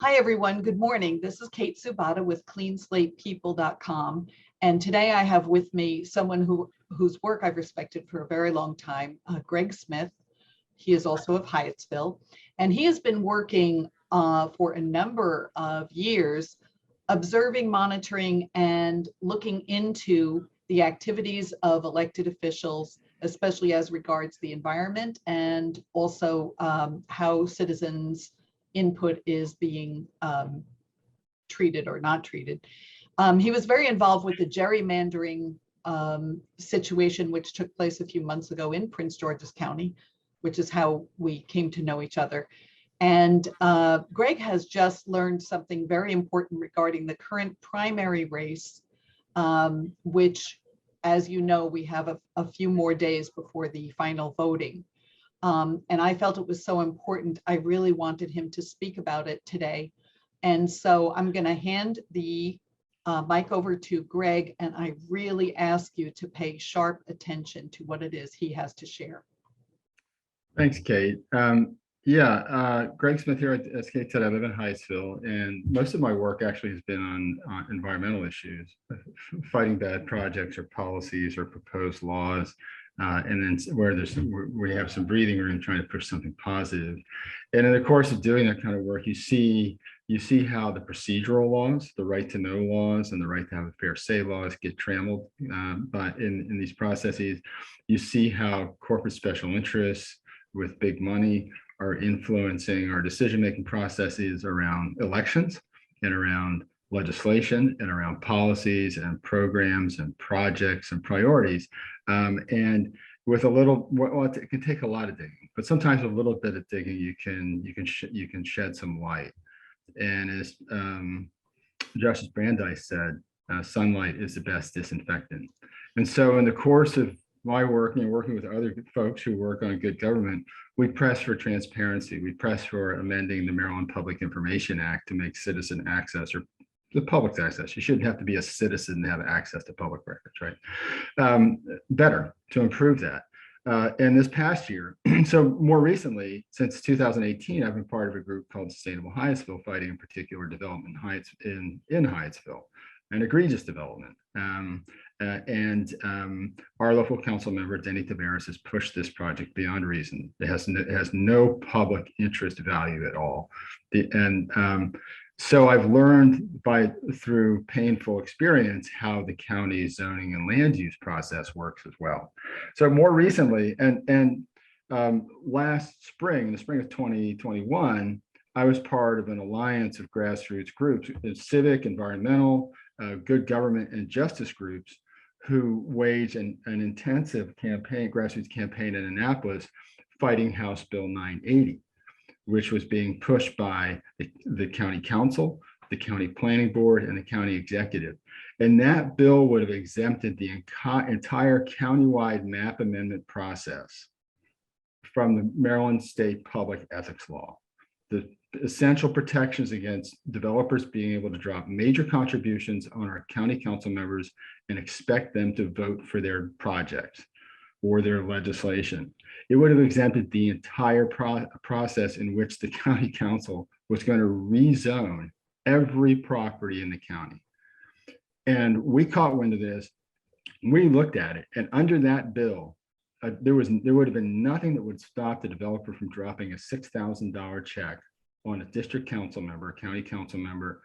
Hi, everyone. Good morning. This is Kate Subata with cleanslatepeople.com. And today I have with me someone whose work I've respected for a very long time, Greg Smith. He is also of Hyattsville, and he has been working for a number of years, observing, monitoring, and looking into the activities of elected officials, especially as regards the environment and also how citizens' input is being treated or not treated. He was very involved with the gerrymandering situation, which took place a few months ago in Prince George's County, which is how we came to know each other. And Greg has just learned something very important regarding the current primary race, which, as you know, we have a few more days before the final voting. And I felt it was so important. I really wanted him to speak about it today. And so I'm going to hand the mic over to Greg, and I really ask you to pay sharp attention to what it is he has to share. Thanks, Kate. Greg Smith here. As Kate said, I live in Hyattsville, and most of my work actually has been on environmental issues, fighting bad projects or policies or proposed laws. And then where we have some breathing room, trying to push something positive. And in the course of doing that kind of work, you see how the procedural laws, the right to know laws, and the right to have a fair say laws get trammeled in these processes. You see how corporate special interests with big money are influencing our decision-making processes around elections and around legislation and around policies and programs and projects and priorities. And with a little, well, it can take a lot of digging, but sometimes with a little bit of digging, you can shed some light. And as Justice Brandeis said, sunlight is the best disinfectant. And so in the course of my work and working with other folks who work on good government, we press for transparency. We press for amending the Maryland Public Information Act to make citizen access, or the public's access. You shouldn't have to be a citizen to have access to public records, right? Better to improve that. And this past year, so more recently, since 2018, I've been part of a group called Sustainable Hyattsville, fighting in particular development in Hyattsville, an egregious development. Our local council member, Denny Tavares, has pushed this project beyond reason. It has no public interest value at all. So I've learned through painful experience how the county's zoning and land use process works as well. So more recently, last spring, in the spring of 2021, I was part of an alliance of grassroots groups, civic, environmental, good government, and justice groups who waged an intensive campaign, grassroots campaign in Annapolis, fighting House Bill 980. Which was being pushed by the county council, the county planning board, and the county executive. And that bill would have exempted the entire countywide map amendment process from the Maryland State Public Ethics Law. The essential protections against developers being able to drop major contributions on our county council members and expect them to vote for their projects or their legislation. It would have exempted the entire process in which the county council was going to rezone every property in the county. And we caught wind of this. We looked at it, and under that bill, there would have been nothing that would stop the developer from dropping a $6,000 check on a district council member, a county council member,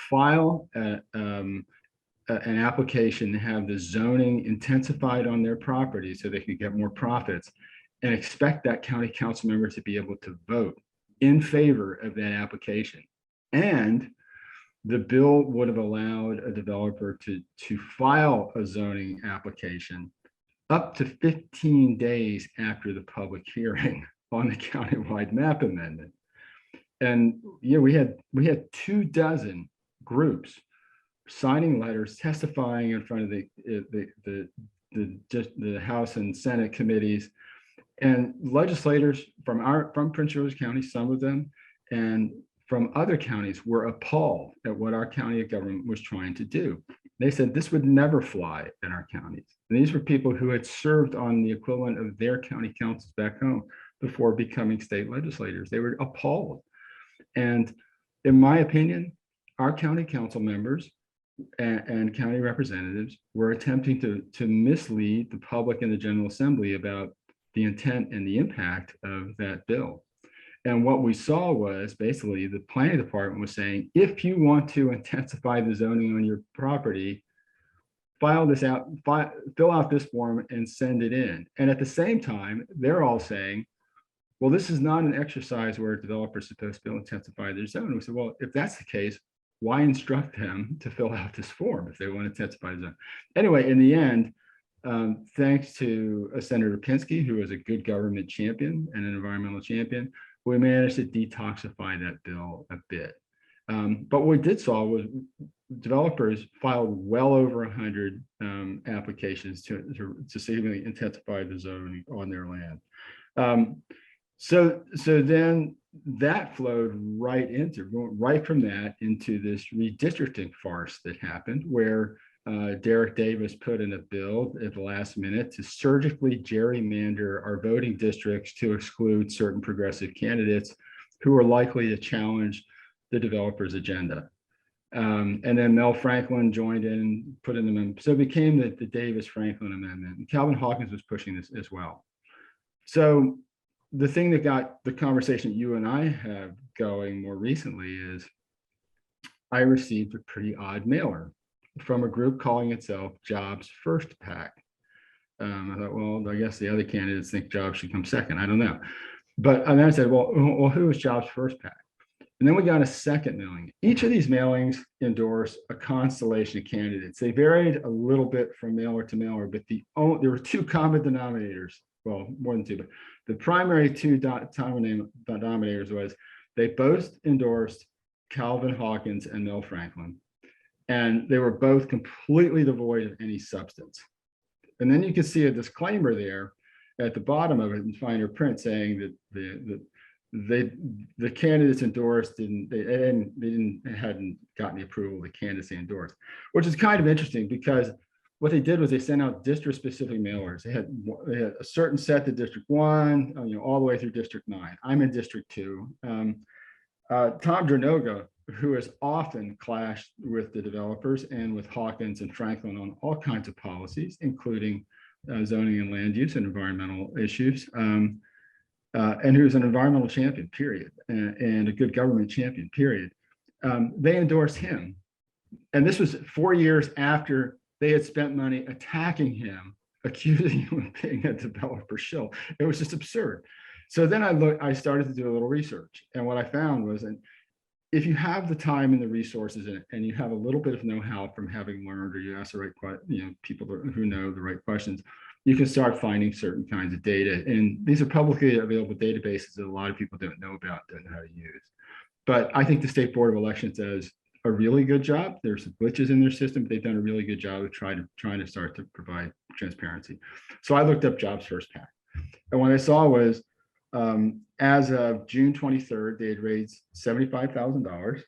file an application to have the zoning intensified on their property so they could get more profits, and expect that county council member to be able to vote in favor of that application. And the bill would have allowed a developer to file a zoning application up to 15 days after the public hearing on the countywide map amendment. And we had 24 groups signing letters, testifying in front of the House and Senate committees, and legislators from Prince George's County, some of them, and from other counties were appalled at what our county government was trying to do. They said this would never fly in our counties. And these were people who had served on the equivalent of their county councils back home before becoming state legislators. They were appalled. And in my opinion, our county council members and county representatives were attempting to mislead the public and the General Assembly about the intent and the impact of that bill. And what we saw was basically the planning department was saying, if you want to intensify the zoning on your property, fill out this form and send it in. And at the same time, they're all saying, well, this is not an exercise where a developer is supposed to intensify their zone. We said, well, if that's the case, why instruct them to fill out this form if they want to intensify the zone? Anyway, in the end, thanks to Senator Pinsky, who is a good government champion and an environmental champion, we managed to detoxify that bill a bit. But what we did saw was developers filed well over 100 applications to significantly intensify the zoning on their land. So then that flowed right from that into this redistricting farce that happened, where Derek Davis put in a bill at the last minute to surgically gerrymander our voting districts to exclude certain progressive candidates who are likely to challenge the developer's agenda. And then Mel Franklin joined in, put in the amendment. So it became the Davis-Franklin amendment. And Calvin Hawkins was pushing this as well. So the thing that got the conversation you and I have going more recently is I received a pretty odd mailer from a group calling itself Jobs First PAC. I thought, well, I guess the other candidates think jobs should come second. I don't know. And then I said, well, who is Jobs First PAC? And then we got a second mailing. Each of these mailings endorsed a constellation of candidates. They varied a little bit from mailer to mailer, but there were two common denominators. Well, more than two, but the primary two denominators was they both endorsed Calvin Hawkins and Mel Franklin. And they were both completely devoid of any substance. And then you can see a disclaimer there at the bottom of it in finer print saying that the candidates endorsed hadn't gotten the approval of the candidates they endorsed, which is kind of interesting because what they did was they sent out district specific mailers. They had a certain set to District 1, all the way through District 9. I'm in District 2. Tom Dranoga, who has often clashed with the developers and with Hawkins and Franklin on all kinds of policies, including zoning and land use and environmental issues, and who's an environmental champion, period, and a good government champion, period. They endorsed him. And this was 4 years after they had spent money attacking him, accusing him of being a developer shill. It was just absurd. So then I started to do a little research. And what I found was, and if you have the time and the resources and you have a little bit of know-how from having learned, or you ask the right people who know the right questions, you can start finding certain kinds of data. And these are publicly available databases that a lot of people don't know about, don't know how to use. But I think the State Board of Elections does a really good job. There's some glitches in their system, but they've done a really good job of trying to start to provide transparency. So I looked up Jobs First PAC. And what I saw was, as of June 23rd, they had raised $75,000,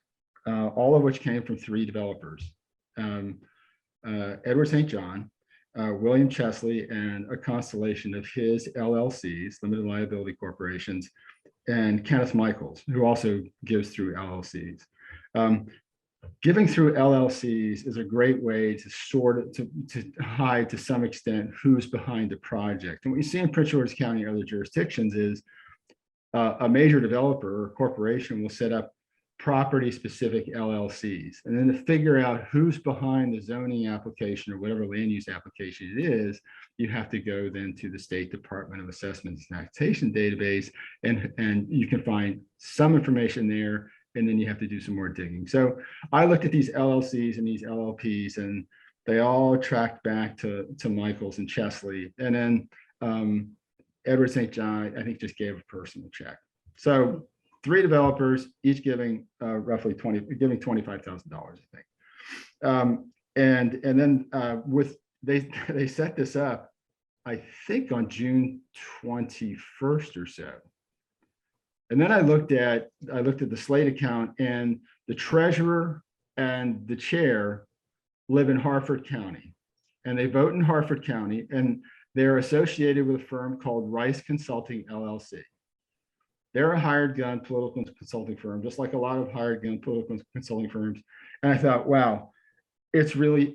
all of which came from 3 developers, Edward St. John, William Chesley, and a constellation of his LLCs, limited liability corporations, and Kenneth Michaels, who also gives through LLCs. Giving through LLCs is a great way to to hide to some extent who's behind the project. And what you see in Prince George's County and other jurisdictions is a major developer or corporation will set up property-specific LLCs. And then to figure out who's behind the zoning application or whatever land use application it is, you have to go then to the State Department of Assessments and Taxation database, and you can find some information there, and then you have to do some more digging. So I looked at these LLCs and these LLPs, and they all tracked back to Michaels and Chesley. And then Edward St. John, I think, just gave a personal check. So 3 developers, each giving roughly $25,000, I think. And then they set this up, I think, on June 21st or so. And then I looked at the Slate account, and the treasurer and the chair live in Harford County, and they vote in Harford County, and they're associated with a firm called Rice Consulting LLC. They're a hired gun political consulting firm, just like a lot of hired gun political consulting firms. And I thought, wow, it's really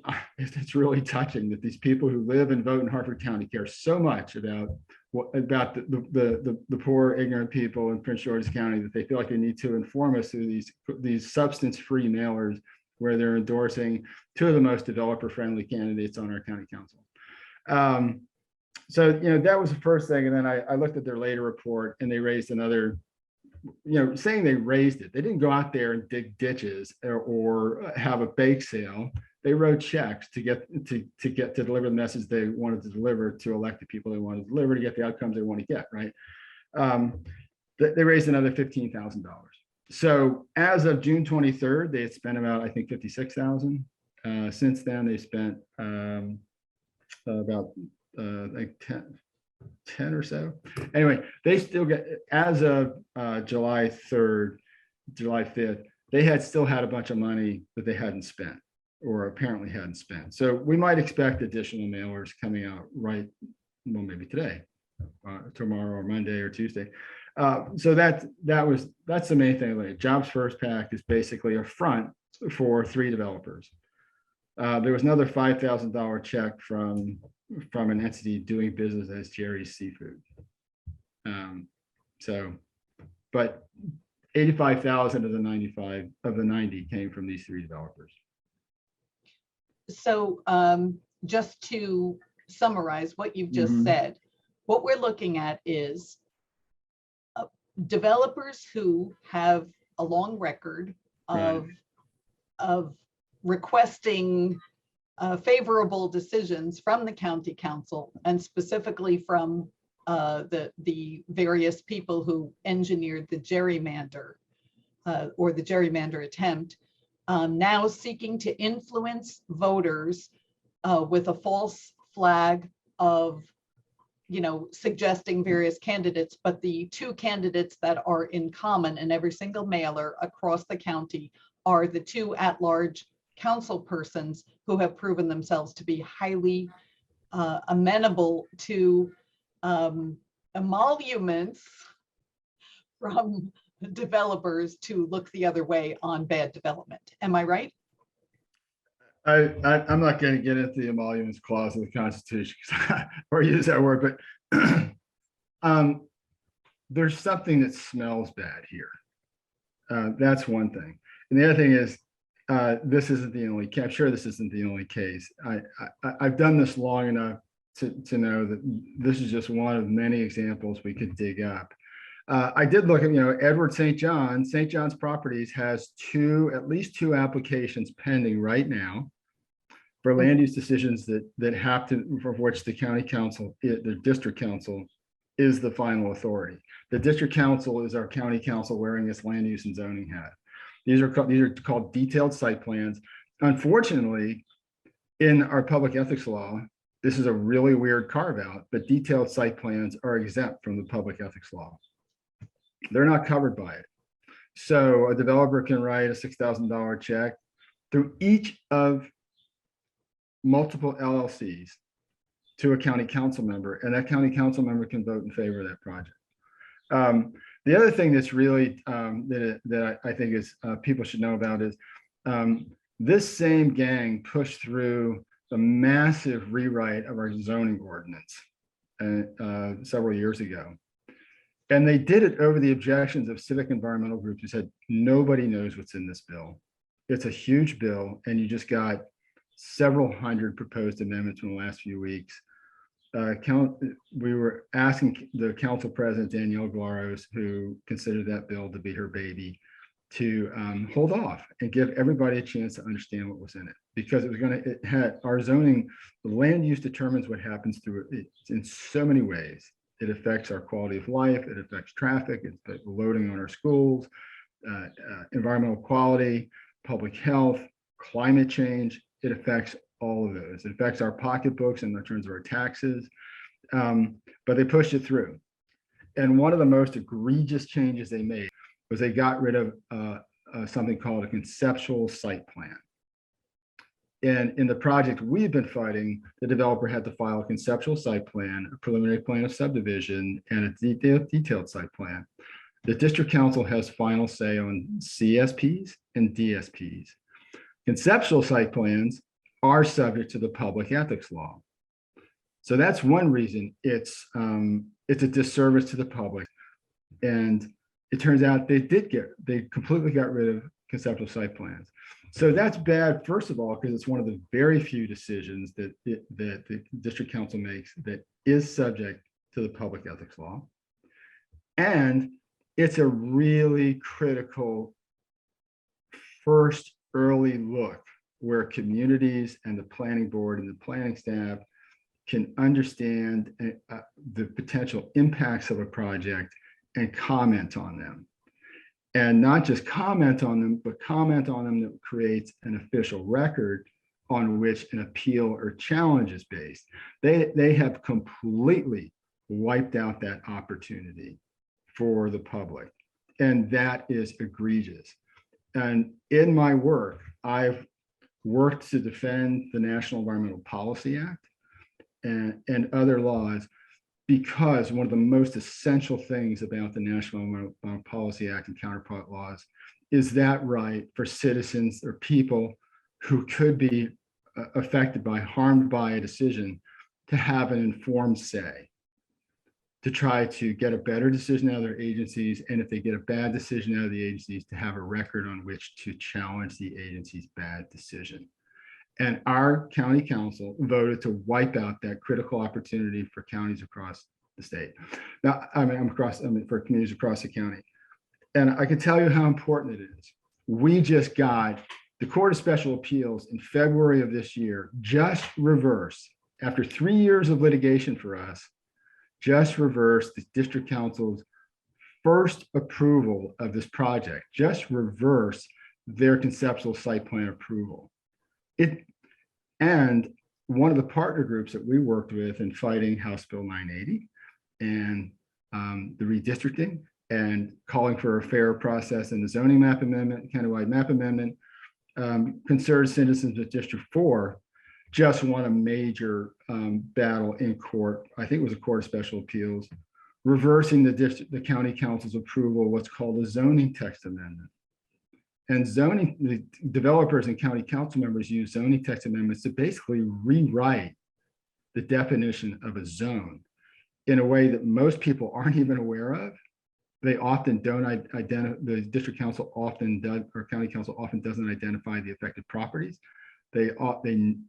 touching that these people who live and vote in Harford County care so much about the poor, ignorant people in Prince George's County that they feel like they need to inform us through these substance-free mailers where they're endorsing two of the most developer-friendly candidates on our county council. So, that was the first thing. And then I looked at their later report, and they raised another, saying they raised it. They didn't go out there and dig ditches or have a bake sale. They wrote checks to deliver the message they wanted to deliver, to elect the people they wanted to deliver, to get the outcomes they want to get, right? They raised another $15,000. So as of June 23rd, they had spent about, I think, $56,000. Since then, they spent about like 10 or so. Anyway, they still get, as of July 3rd, July 5th, they had still had a bunch of money that they hadn't spent, or apparently hadn't spent. So we might expect additional mailers coming out maybe today, tomorrow or Monday or Tuesday. So that's the main thing. Like, Jobs First PAC is basically a front for 3 developers. There was another $5,000 check from an entity doing business as Jerry's Seafood. But 85,000 of the 90 came from these 3 developers. So just to summarize what you've just said, what we're looking at is developers who have a long record of requesting favorable decisions from the county council, and specifically from the various people who engineered the gerrymander or the gerrymander attempt, now seeking to influence voters with a false flag of, suggesting various candidates, but the 2 candidates that are in common in every single mailer across the county are the 2 at-large council persons who have proven themselves to be highly amenable to emoluments from developers to look the other way on bad development. Am I right? I'm not going to get into the emoluments clause of the Constitution or use that word, but there's something that smells bad here. That's one thing. And the other thing is, this isn't the only case. I'm sure this isn't the only case. I've done this long enough to know that this is just one of many examples we could dig up. I did look at, Edward St. John's Properties has at least two applications pending right now for land use decisions that have to, for which the county council, the district council is the final authority. The district council is our county council wearing its land use and zoning hat. These are called detailed site plans. Unfortunately, in our public ethics law, this is a really weird carve out, but detailed site plans are exempt from the public ethics law. They're not covered by it. So a developer can write a $6,000 check through each of multiple LLCs to a county council member, and that county council member can vote in favor of that project. The other thing that's really that I think is people should know about is this same gang pushed through the massive rewrite of our zoning ordinance several years ago. And they did it over the objections of civic environmental groups who said, nobody knows what's in this bill. It's a huge bill, and you just got several hundred proposed amendments in the last few weeks. We were asking the council president, Danielle Glaros, who considered that bill to be her baby, to hold off and give everybody a chance to understand what was in it, because it had our zoning, the land use determines what happens through it in so many ways. It affects our quality of life, it affects traffic, it affects loading on our schools, environmental quality, public health, climate change. It affects all of those. It affects our pocketbooks in terms of our taxes, but they pushed it through. And one of the most egregious changes they made was they got rid of something called a conceptual site plan. And in the project we've been fighting, the developer had to file a conceptual site plan, a preliminary plan of subdivision, and a detailed site plan. The district council has final say on CSPs and DSPs. Conceptual site plans are subject to the public ethics law. So that's one reason it's a disservice to the public. And it turns out they completely got rid of conceptual site plans. So that's bad, first of all, because it's one of the very few decisions that the district council makes that is subject to the public ethics law. And it's a really critical first early look where communities and the planning board and the planning staff can understand the potential impacts of a project and comment on them. And not just comment on them, but comment on them that creates an official record on which an appeal or challenge is based. They have completely wiped out that opportunity for the public. And that is egregious. And in my work, I've worked to defend the National Environmental Policy Act and other laws, because one of the most essential things about the National Environmental Policy Act and counterpart laws is that right for citizens or people who could be affected by, harmed by a decision, to have an informed say, to try to get a better decision out of their agencies. And if they get a bad decision out of the agencies, to have a record on which to challenge the agency's bad decision. And our county council voted to wipe out that critical opportunity for counties across the state. Now, for communities across the county. And I can tell you how important it is. We just got the Court of Special Appeals in February of this year, just reversed, after 3 years of litigation for us, just reversed the district council's first approval of this project, just reversed their conceptual site plan approval. And one of the partner groups that we worked with in fighting House Bill 980 and the redistricting and calling for a fair process in the zoning map amendment, countywide map amendment, concerned citizens of District 4 just won a major battle in court. I think it was a Court of Special Appeals, reversing the county council's approval of what's called a zoning text amendment. And the developers and county council members use zoning text amendments to basically rewrite the definition of a zone in a way that most people aren't even aware of. They often don't identify, the district council often does, or county council often doesn't identify the affected properties. They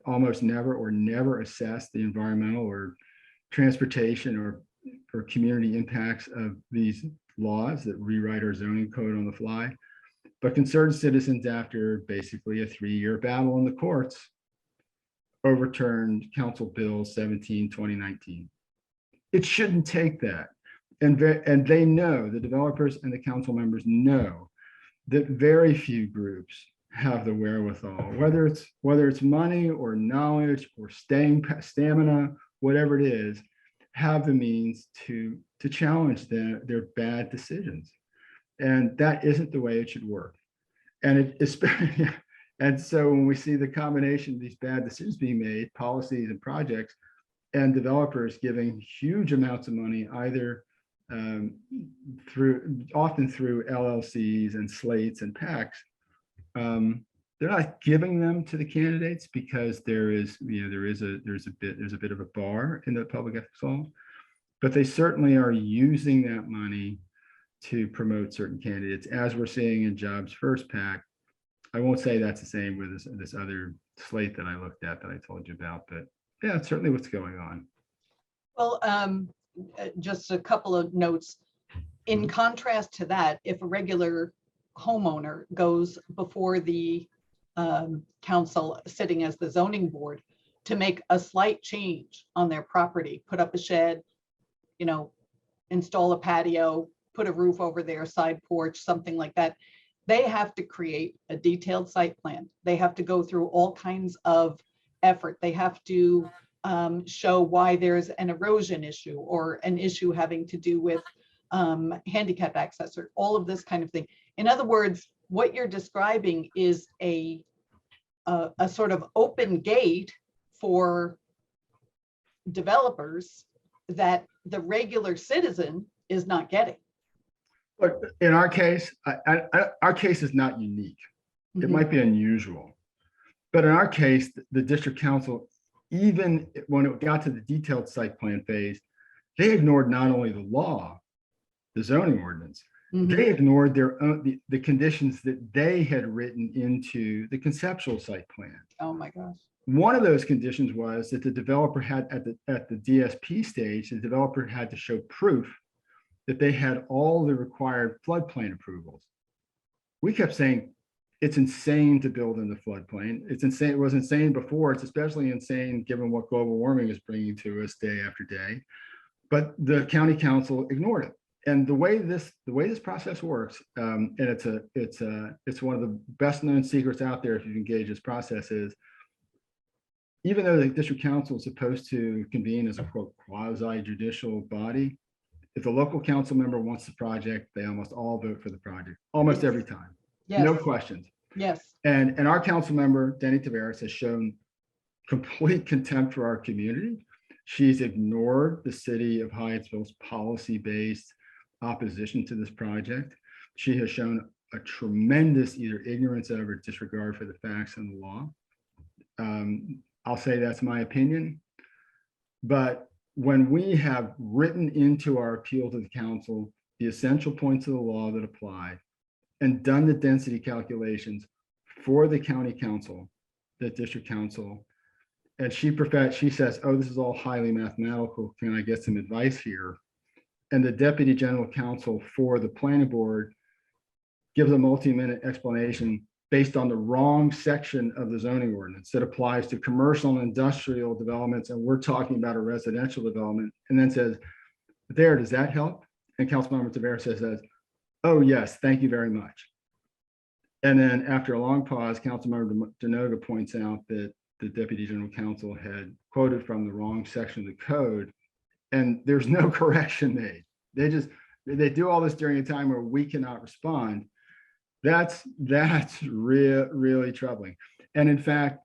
almost never assess the environmental or transportation or community impacts of these laws that rewrite our zoning code on the fly. But concerned citizens, after basically a 3-year battle in the courts, overturned Council Bill 17, 2019. It shouldn't take that. And they know, the developers and the council members know, that very few groups have the wherewithal, whether it's money or knowledge or stamina, whatever it is, have the means to challenge their bad decisions. And that isn't the way it should work. And and so when we see the combination of these bad decisions being made, policies and projects, and developers giving huge amounts of money, either often through LLCs and slates and PACs, they're not giving them to the candidates because there's a bit of a bar in the public ethics law, but they certainly are using that money to promote certain candidates, as we're seeing in Jobs First PAC. I won't say that's the same with this other slate that I looked at that I told you about, but yeah, it's certainly what's going on. Well, just a couple of notes. In contrast to that, if a regular homeowner goes before the council sitting as the zoning board to make a slight change on their property, put up a shed, install a patio, put a roof over their side porch, something like that, they have to create a detailed site plan. They have to go through all kinds of effort. They have to show why there's an erosion issue or an issue having to do with handicap access or all of this kind of thing. In other words, what you're describing is a sort of open gate for developers that the regular citizen is not getting. But in our case, our case is not unique. It Mhm. might be unusual, but in our case, the district council, even when it got to the detailed site plan phase, they ignored not only the law, the zoning ordinance, Mhm. they ignored their own, the conditions that they had written into the conceptual site plan. Oh my gosh. One of those conditions was that the developer had at the DSP stage, the developer had to show proof that they had all the required floodplain approvals. We kept saying it's insane to build in the floodplain. It's insane. It was insane before. It's especially insane given what global warming is bringing to us day after day. But the county council ignored it. And the way this process works, and it's one of the best known secrets out there if you engage this process, is even though the district council is supposed to convene as a quote quasi judicial body, if the local council member wants the project, they almost all vote for the project, almost every time. Yes. No questions. Yes. And our council member, Denny Tavares, has shown complete contempt for our community. She's ignored the city of Hyattsville's policy-based opposition to this project. She has shown a tremendous either ignorance of or disregard for the facts and the law. I'll say that's my opinion. But when we have written into our appeal to the council the essential points of the law that apply and done the density calculations for the county council, the district council, and she says, oh, this is all highly mathematical. Can I get some advice here? And the deputy general counsel for the planning board gives a multi-minute explanation based on the wrong section of the zoning ordinance that applies to commercial and industrial developments. And we're talking about a residential development, and then says, there, does that help? And Councilmember Tavares says, oh, yes, thank you very much. And then after a long pause, Councilmember Denoga points out that the deputy general counsel had quoted from the wrong section of the code, and there's no correction made. They do all this during a time where we cannot respond. That's really troubling. And in fact,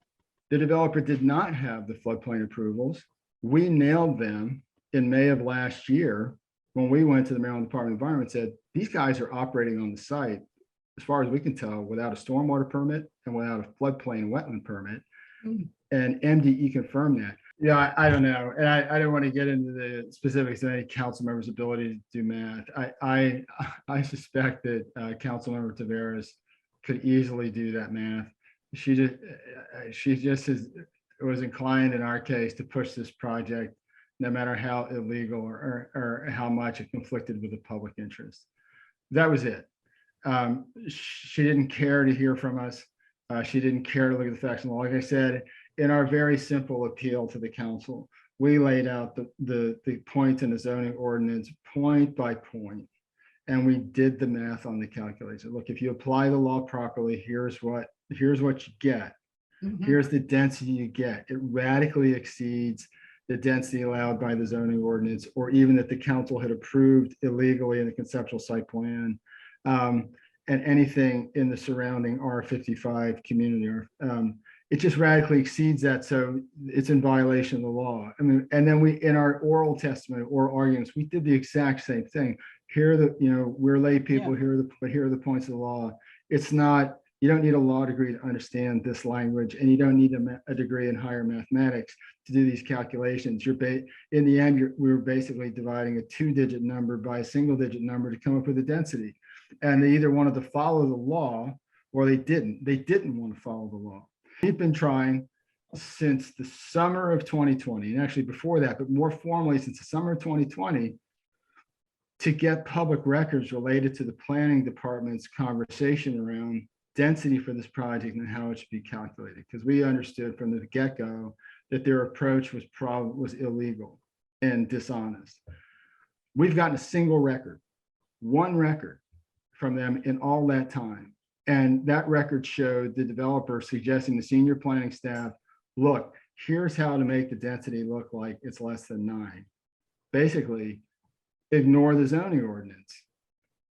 the developer did not have the floodplain approvals. We nailed them in May of last year when we went to the Maryland Department of Environment and said, these guys are operating on the site, as far as we can tell, without a stormwater permit and without a floodplain and wetland permit. And MDE confirmed that. Yeah, I don't know. And I don't want to get into the specifics of any council member's ability to do math. I suspect that council member Tavares could easily do that math. She just was inclined in our case to push this project, no matter how illegal or how much it conflicted with the public interest. That was it. She didn't care to hear from us. She didn't care to look at the facts and law. Like I said, in our very simple appeal to the council, we laid out the points in the zoning ordinance point by point, and we did the math on the calculation. Look, if you apply the law properly, here's what you get. Here's the density you get. It radically exceeds the density allowed by the zoning ordinance, or even that the council had approved illegally in the conceptual site plan. And anything in the surrounding R55 community, it just radically exceeds that. So it's in violation of the law. I mean, and then we, in our oral testimony or arguments, we did the exact same thing. Here are the, we're lay people, here are the points of the law. It's not, you don't need a law degree to understand this language, and you don't need a degree in higher mathematics to do these calculations. In the end, we were basically dividing a 2-digit number by a single-digit number to come up with a density. And they either wanted to follow the law or they didn't. They didn't want to follow the law. We've been trying since the summer of 2020, and actually before that, but more formally since the summer of 2020, to get public records related to the planning department's conversation around density for this project and how it should be calculated. Because we understood from the get-go that their approach was illegal and dishonest. We've gotten a single record, one record from them in all that time. And that record showed the developer suggesting the senior planning staff, look, here's how to make the density look like it's less than 9. Basically, ignore the zoning ordinance.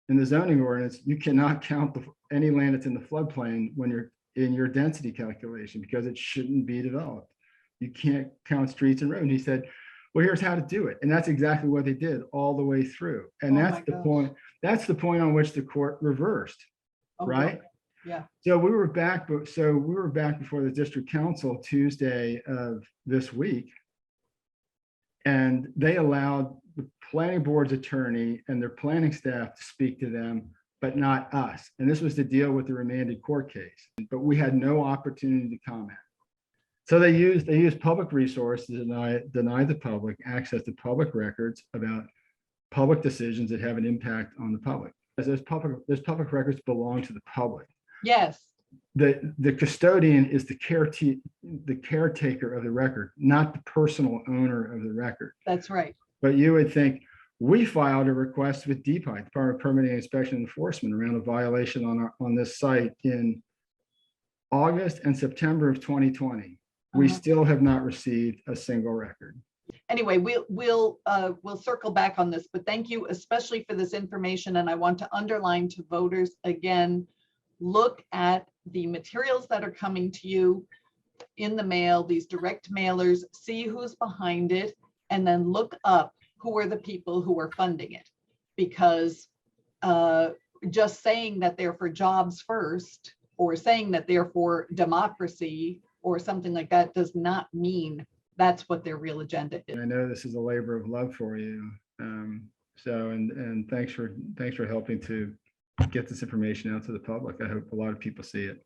In the zoning ordinance, you cannot count any land that's in the floodplain when you're in your density calculation because it shouldn't be developed. You can't count streets and roads. And he said, well, here's how to do it. And that's exactly what they did all the way through. And Oh that's my the gosh. point. That's the point on which the court reversed, Oh, right? boy. Yeah. So we were back, before the district council Tuesday of this week. And they allowed the planning board's attorney and their planning staff to speak to them, but not us. And this was to deal with the remanded court case, but we had no opportunity to comment. So they used public resources to deny the public access to public records about public decisions that have an impact on the public. As those public records belong to the public. Yes. The custodian is the caretaker of the record, not the personal owner of the record. That's right. But you would think, we filed a request with DPI, Department of Permitting, Inspection, and Enforcement, around a violation on this site in August and September of 2020. We still have not received a single record. Anyway, we'll circle back on this, but thank you especially for this information. And I want to underline to voters again, look at the materials that are coming to you in the mail, these direct mailers, see who's behind it, and then look up who are the people who are funding it. Because just saying that they're for jobs first, or saying that they're for democracy or something like that, does not mean that's what their real agenda is. I know this is a labor of love for you. And thanks for helping to get this information out to the public. I hope a lot of people see it.